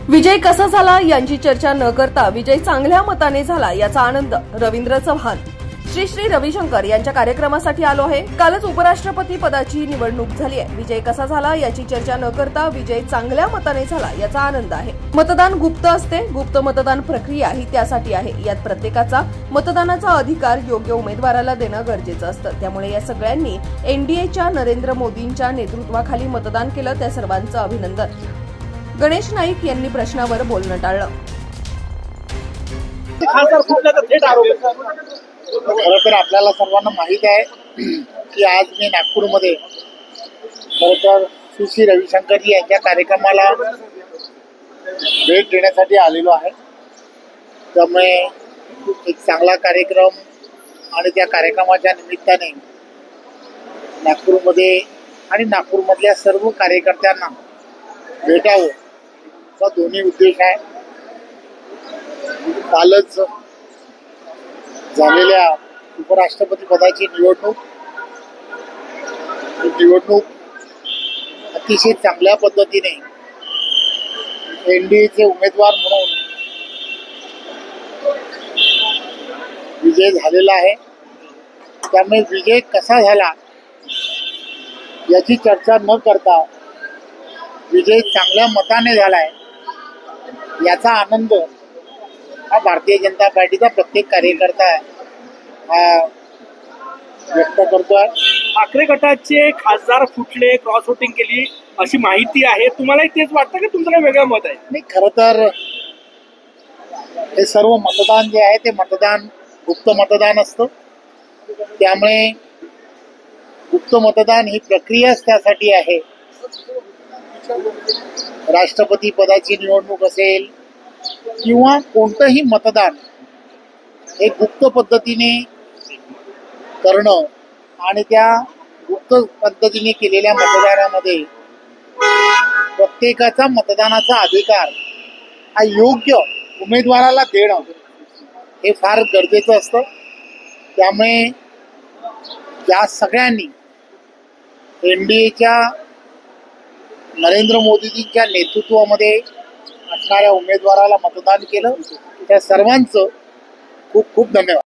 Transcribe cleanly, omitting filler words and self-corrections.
विजय कसा झाला यांची चर्चा न करता विजय चांगल्या मताने झाला याचा आनंद रवींद्र चव्हाण। श्री श्री रविशंकर यांच्या कार्यक्रमासाठी आलो आहे। कालच उपराष्ट्रपती पदाची निवडणूक झाली आहे। विजय कसा झाला याची चर्चा न करता विजय चांगल्या मताने झाला याचा आनंद आहे। मतदान गुप्त असते, गुप्त मतदान प्रक्रिया ही त्यासाठी आहे। यात प्रत्येकाचा मतदानाचा अधिकार योग्य उमेदवाराला देणं गरजेचं असतं। त्यामुळे या सगळ्यांनी एनडीएच्या नरेंद्र मोदींच्या नेतृत्वाखाली मतदान केलं, त्या सर्वांचं अभिनंदन। गणेश नाईक यांनी प्रश्नावर बोलणं टाळलं। खरं तर आपल्याला सर्वांना माहित आहे की आज मी नागपूरमध्ये खरं तर श्री श्री रविशंकरजी यांच्या कार्यक्रमाला भेट देण्यासाठी आलेलो आहे। त्यामुळे एक चांगला कार्यक्रम आणि त्या कार्यक्रमाच्या निमित्ताने नागपूरमध्ये आणि नागपूरमधल्या सर्व कार्यकर्त्यांना भेटावं असा दोन्ही उद्देश आहे। कालच झालेल्या उपराष्ट्रपती पदाची निवडणूक अतिशय चांगल्या पद्धतीने एनडीएचे उमेदवार म्हणून विजय झालेला आहे। त्यामुळे विजय कसा झाला याची चर्चा न करता विजय चांगल्या मताने झालाय याचा आनंद हा भारतीय जनता पार्टीचा प्रत्येक कार्यकर्ता हा व्यक्त करतोय। ठाकरे गटाचे खासदार फुटले, क्रॉस वोटिंग केली अशी माहिती आहे। तुम्हालाही तेच वाटतं की तुमचं काही वेगळं मत आहे? नाही, खरं तर हे सर्व मतदान जे आहे ते मतदान गुप्त मतदान असतं। त्यामुळे गुप्त मतदान ही प्रक्रियाच त्यासाठी आहे। राष्ट्रपती पदाची निवडणूक असेल किंवा कोणतंही मतदान हे गुप्त पद्धतीने करणं आणि त्या गुप्त पद्धतीने केलेल्या मतदानामध्ये प्रत्येकाचा मतदानाचा अधिकार हा योग्य उमेदवाराला देणं हे फार गरजेचं असतं। त्यामुळे या सगळ्यांनी एनडीएच्या नरेंद्र मोदीजींच्या नेतृत्वामध्ये असणाऱ्या उमेदवाराला मतदान केलं। त्या सर्वांचं खूप खूप धन्यवाद।